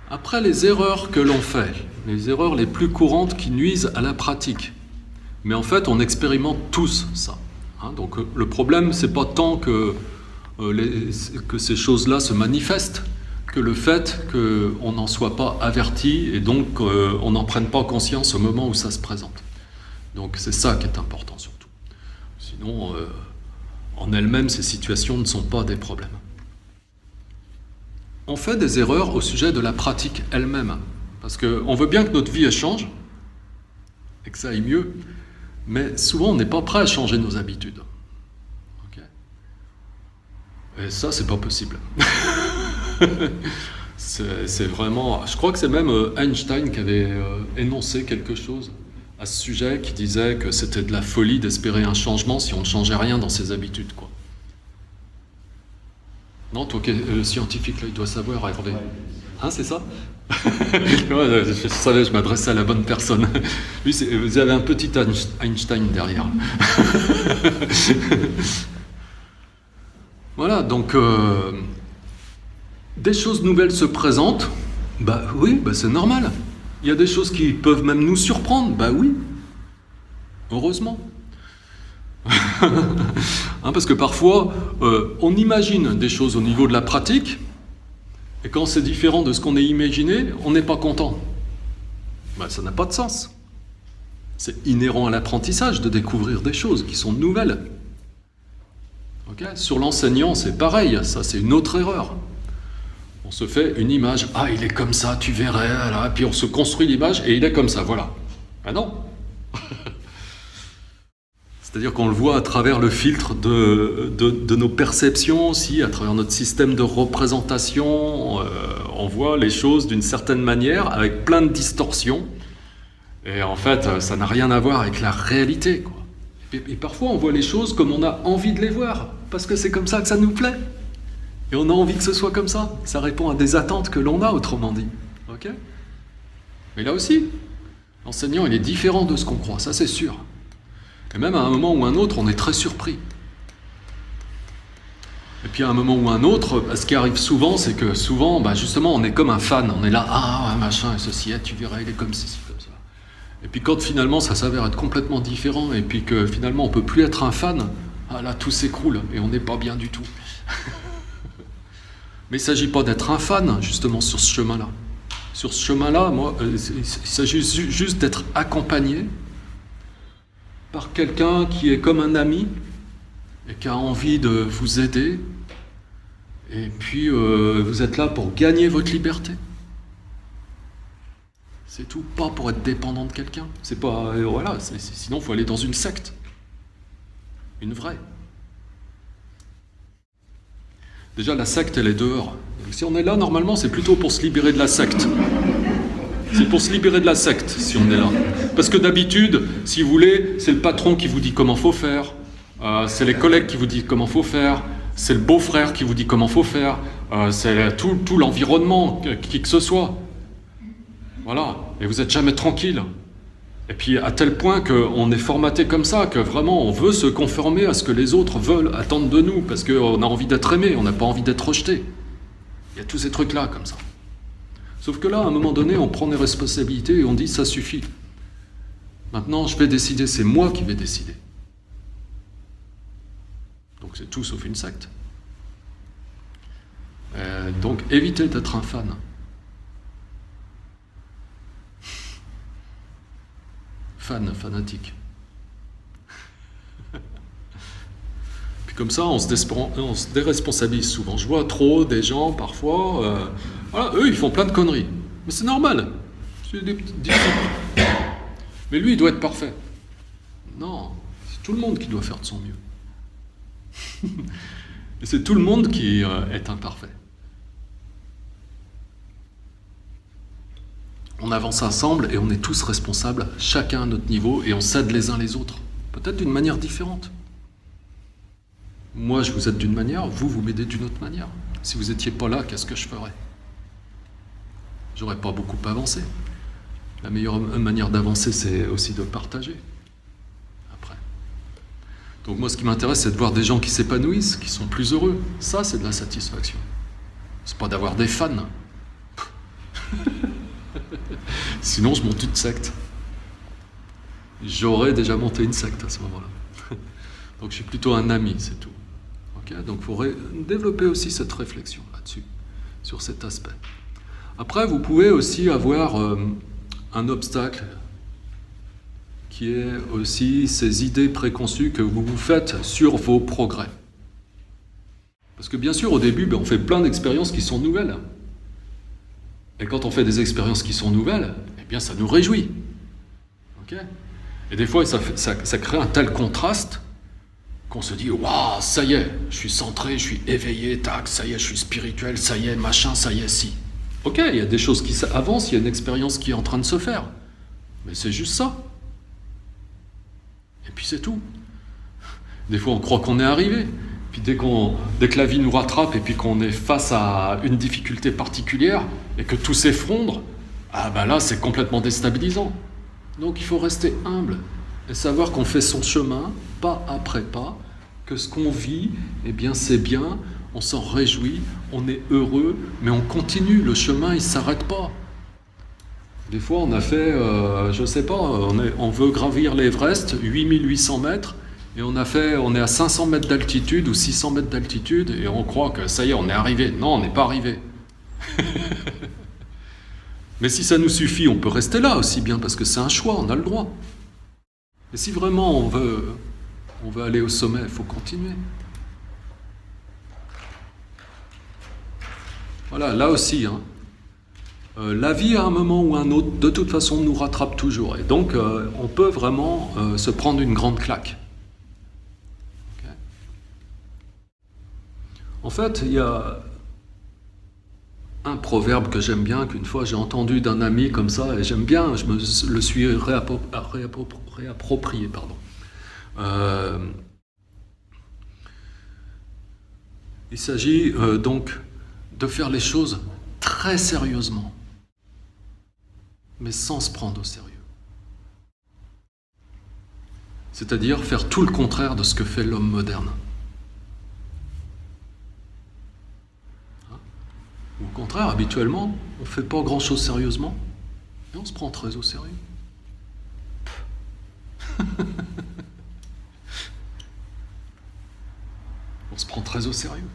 Après, les erreurs que l'on fait, les erreurs les plus courantes qui nuisent à la pratique. Mais en fait, on expérimente tous ça. Donc le problème, c'est pas tant que ces choses-là se manifestent, que le fait qu'on n'en soit pas averti et donc on n'en prenne pas conscience au moment où ça se présente. Donc c'est ça qui est important surtout. Sinon, en elles-mêmes, ces situations ne sont pas des problèmes. On fait des erreurs au sujet de la pratique elle-même, parce qu'on veut bien que notre vie elle change, et que ça aille mieux, mais souvent on n'est pas prêt à changer nos habitudes. Okay. Et ça, c'est pas possible. c'est vraiment... Je crois que c'est même Einstein qui avait énoncé quelque chose à ce sujet, qui disait que c'était de la folie d'espérer un changement si on ne changeait rien dans ses habitudes, quoi. Non, toi, le scientifique, là, il doit savoir, Hervé. Hein, c'est ça? Je savais, je m'adressais à la bonne personne. Lui, vous avez un petit Einstein derrière. Voilà, donc, des choses nouvelles se présentent. Bah oui, bah c'est normal. Il y a des choses qui peuvent même nous surprendre. Bah oui, heureusement. Parce que parfois, on imagine des choses au niveau de la pratique, et quand c'est différent de ce qu'on a imaginé, on n'est pas content. Ben, ça n'a pas de sens. C'est inhérent à l'apprentissage de découvrir des choses qui sont nouvelles. Okay. Sur l'enseignant, c'est pareil, ça c'est une autre erreur. On se fait une image, ah il est comme ça, tu verrais, là, puis on se construit l'image et il est comme ça, voilà. Ben non. C'est-à-dire qu'on le voit à travers le filtre de nos perceptions aussi, à travers notre système de représentation, on voit les choses d'une certaine manière, avec plein de distorsions, et en fait, ça n'a rien à voir avec la réalité, quoi. Et parfois, on voit les choses comme on a envie de les voir, parce que c'est comme ça que ça nous plaît. Et on a envie que ce soit comme ça. Ça répond à des attentes que l'on a, autrement dit. Okay. Mais là aussi, l'enseignant, il est différent de ce qu'on croit, ça c'est sûr. Et même à un moment ou un autre, on est très surpris. Et puis à un moment ou un autre, ce qui arrive souvent, c'est que souvent, justement, on est comme un fan. On est là, ah, machin, et ceci, tu verras, il est comme ceci, comme ça. Et puis quand finalement, ça s'avère être complètement différent, et puis que finalement, on ne peut plus être un fan, ah là, tout s'écroule, et on n'est pas bien du tout. Mais il ne s'agit pas d'être un fan, justement, sur ce chemin-là. Sur ce chemin-là, moi, il s'agit juste d'être accompagné par quelqu'un qui est comme un ami et qui a envie de vous aider, et puis vous êtes là pour gagner votre liberté. C'est tout, pas pour être dépendant de quelqu'un. C'est pas, voilà, sinon il faut aller dans une secte, une vraie. Déjà la secte elle est dehors. Donc, si on est là normalement c'est plutôt pour se libérer de la secte. C'est pour se libérer de la secte, si on est là. Parce que d'habitude, si vous voulez, c'est le patron qui vous dit comment faut faire, c'est les collègues qui vous disent comment faut faire, c'est le beau-frère qui vous dit comment faut faire, c'est tout l'environnement, qui que ce soit. Voilà, et vous n'êtes jamais tranquille. Et puis à tel point qu'on est formaté comme ça, que vraiment on veut se conformer à ce que les autres veulent, attendre de nous, parce qu'on a envie d'être aimé, on n'a pas envie d'être rejeté. Il y a tous ces trucs-là comme ça. Sauf que là, à un moment donné, on prend des responsabilités et on dit « ça suffit ». Maintenant, je vais décider, c'est moi qui vais décider. Donc c'est tout sauf une secte. Donc évitez d'être un fan. Fanatique. Puis comme ça, on se déresponsabilise souvent. Je vois trop des gens, parfois, voilà, eux, ils font plein de conneries. Mais c'est normal. C'est des Mais lui, il doit être parfait. Non, c'est tout le monde qui doit faire de son mieux. Et c'est tout le monde qui est imparfait. On avance ensemble et on est tous responsables, chacun à notre niveau, et on s'aide les uns les autres. Peut-être d'une manière différente. Moi, je vous aide d'une manière, vous m'aidez d'une autre manière. Si vous n'étiez pas là, qu'est-ce que je ferais? J'aurais pas beaucoup avancé. La meilleure manière d'avancer, c'est aussi de partager. Après. Donc moi, ce qui m'intéresse, c'est de voir des gens qui s'épanouissent, qui sont plus heureux. Ça, c'est de la satisfaction. C'est pas d'avoir des fans. Sinon, je monte une secte. J'aurais déjà monté une secte à ce moment-là. Donc, je suis plutôt un ami, c'est tout. Okay, donc, il faudrait développer aussi cette réflexion là-dessus, sur cet aspect. Après, vous pouvez aussi avoir un obstacle qui est aussi ces idées préconçues que vous vous faites sur vos progrès. Parce que bien sûr, au début, on fait plein d'expériences qui sont nouvelles. Et quand on fait des expériences qui sont nouvelles, eh bien, ça nous réjouit. Okay, et des fois, ça crée un tel contraste qu'on se dit « Waouh, ça y est, je suis centré, je suis éveillé, tac, ça y est, je suis spirituel, ça y est, machin, ça y est, si. » Ok, il y a des choses qui avancent, il y a une expérience qui est en train de se faire. Mais c'est juste ça. Et puis c'est tout. Des fois, on croit qu'on est arrivé. Puis dès que la vie nous rattrape et puis qu'on est face à une difficulté particulière et que tout s'effondre, ah ben là, c'est complètement déstabilisant. Donc il faut rester humble et savoir qu'on fait son chemin, pas après pas, que ce qu'on vit, eh bien c'est bien, on s'en réjouit, on est heureux, mais on continue, le chemin il ne s'arrête pas. Des fois on a fait, je sais pas, on veut gravir l'Everest, 8800 mètres, et on est à 500 mètres d'altitude ou 600 mètres d'altitude, et on croit que ça y est, on est arrivé. Non, on n'est pas arrivé. Mais si ça nous suffit, on peut rester là aussi bien, parce que c'est un choix, on a le droit. Et si vraiment on veut aller au sommet, il faut continuer. Voilà, là aussi, la vie à un moment ou un autre, de toute façon, nous rattrape toujours. Et donc, on peut vraiment se prendre une grande claque. Okay. En fait, il y a un proverbe que j'aime bien, qu'une fois j'ai entendu d'un ami comme ça, et j'aime bien, je me le suis réapproprié. Il s'agit donc de faire les choses très sérieusement, mais sans se prendre au sérieux. C'est-à-dire faire tout le contraire de ce que fait l'homme moderne. Au contraire, habituellement, on ne fait pas grand-chose sérieusement, et on se prend très au sérieux. On se prend très au sérieux.